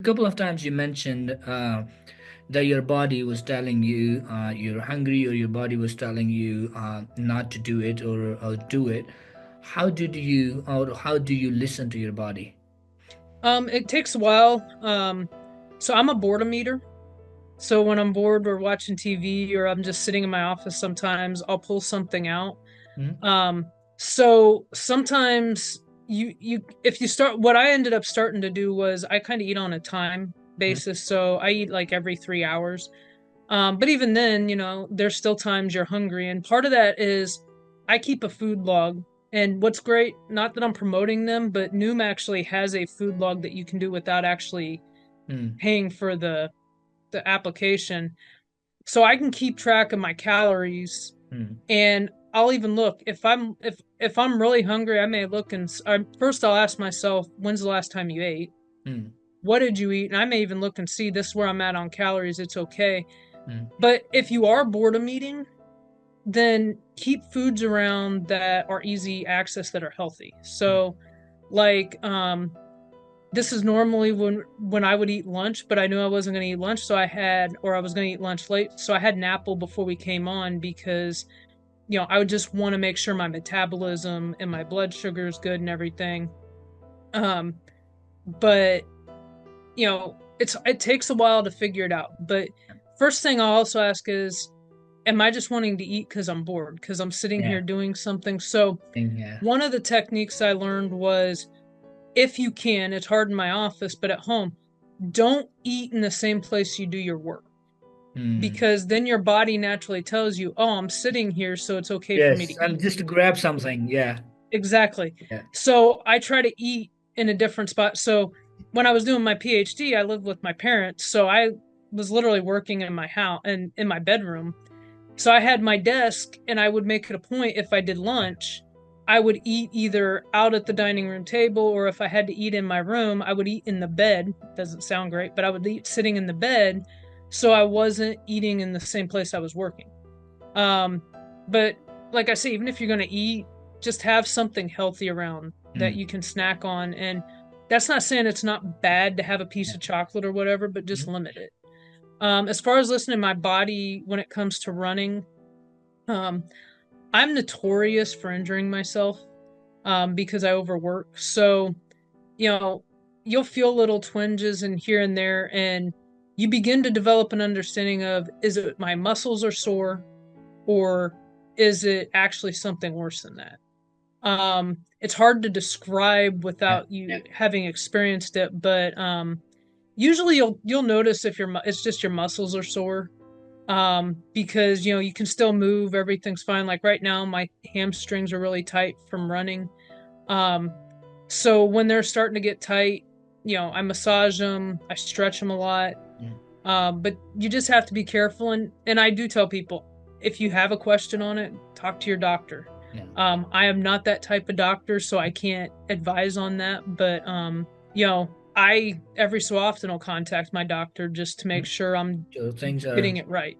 A couple of times you mentioned that your body was telling you you're hungry, or your body was telling you not to do it, or do it. How do you listen to your body? It takes a while. So I'm a boredom eater. So when I'm bored or watching TV or I'm just sitting in my office sometimes, I'll pull something out. Hmm. So sometimes you if you start what I ended up starting to do was I kind of eat on a time basis. So I eat like every 3 hours. But even then, there's still times you're hungry. And part of that is I keep a food log. And what's great, not that I'm promoting them, but Noom actually has a food log that you can do without actually Hmm. paying for the application. So I can keep track of my calories, Hmm. and I'll even look if I'm really hungry, I may look and first I'll ask myself, when's the last time you ate? Hmm. What did you eat? And I may even look and see this is where I'm at on calories. It's okay. Hmm. But if you are boredom eating, then keep foods around that are easy access that are healthy. Hmm. So like this is normally when I would eat lunch, but I knew I wasn't going to eat lunch, so I was going to eat lunch late, so I had an apple before we came on because I would just want to make sure my metabolism and my blood sugar is good and everything. Um, but it takes a while to figure it out. But first thing I'll also ask is, am I just wanting to eat because I'm bored? Because I'm sitting Yeah. here doing something. So Yeah. one of the techniques I learned was, if you can, it's hard in my office, but at home, don't eat in the same place you do your work. Hmm. Because then your body naturally tells you, oh, I'm sitting here, so it's okay for me Yes, to and eat. just to grab something. Yeah. Exactly. Yeah. So I try to eat in a different spot. So when I was doing my PhD, I lived with my parents. So I was literally working in my house and in my bedroom. So I had my desk, and I would make it a point, if I did lunch, I would eat either out at the dining room table, or if I had to eat in my room, I would eat in the bed. Doesn't sound great, but I would eat sitting in the bed, so I wasn't eating in the same place I was working. Um, but like I say, even if you're going to eat, just have something healthy around that Hmm. you can snack on. And that's not saying it's not bad to have a piece Yeah. of chocolate or whatever, but just Mhm. limit it. As far as listening to my body when it comes to running, um, I'm notorious for injuring myself because I overwork. So, you know, you'll feel little twinges and here and there, and you begin to develop an understanding of, is it my muscles are sore, or is it actually something worse than that? It's hard to describe Yeah. without you having experienced it, but usually you'll notice if it's just your muscles are sore, because you can still move, everything's fine. Like right now my hamstrings are really tight from running. um so when they're starting to get tight, I massage them, I stretch them a lot. Hmm. But you just have to be careful, and I do tell people, if you have a question on it, talk to your doctor. Yeah. I am not that type of doctor, so I can't advise on that, but I every so often will contact my doctor just to make Mhm. sure I'm So things are getting it right.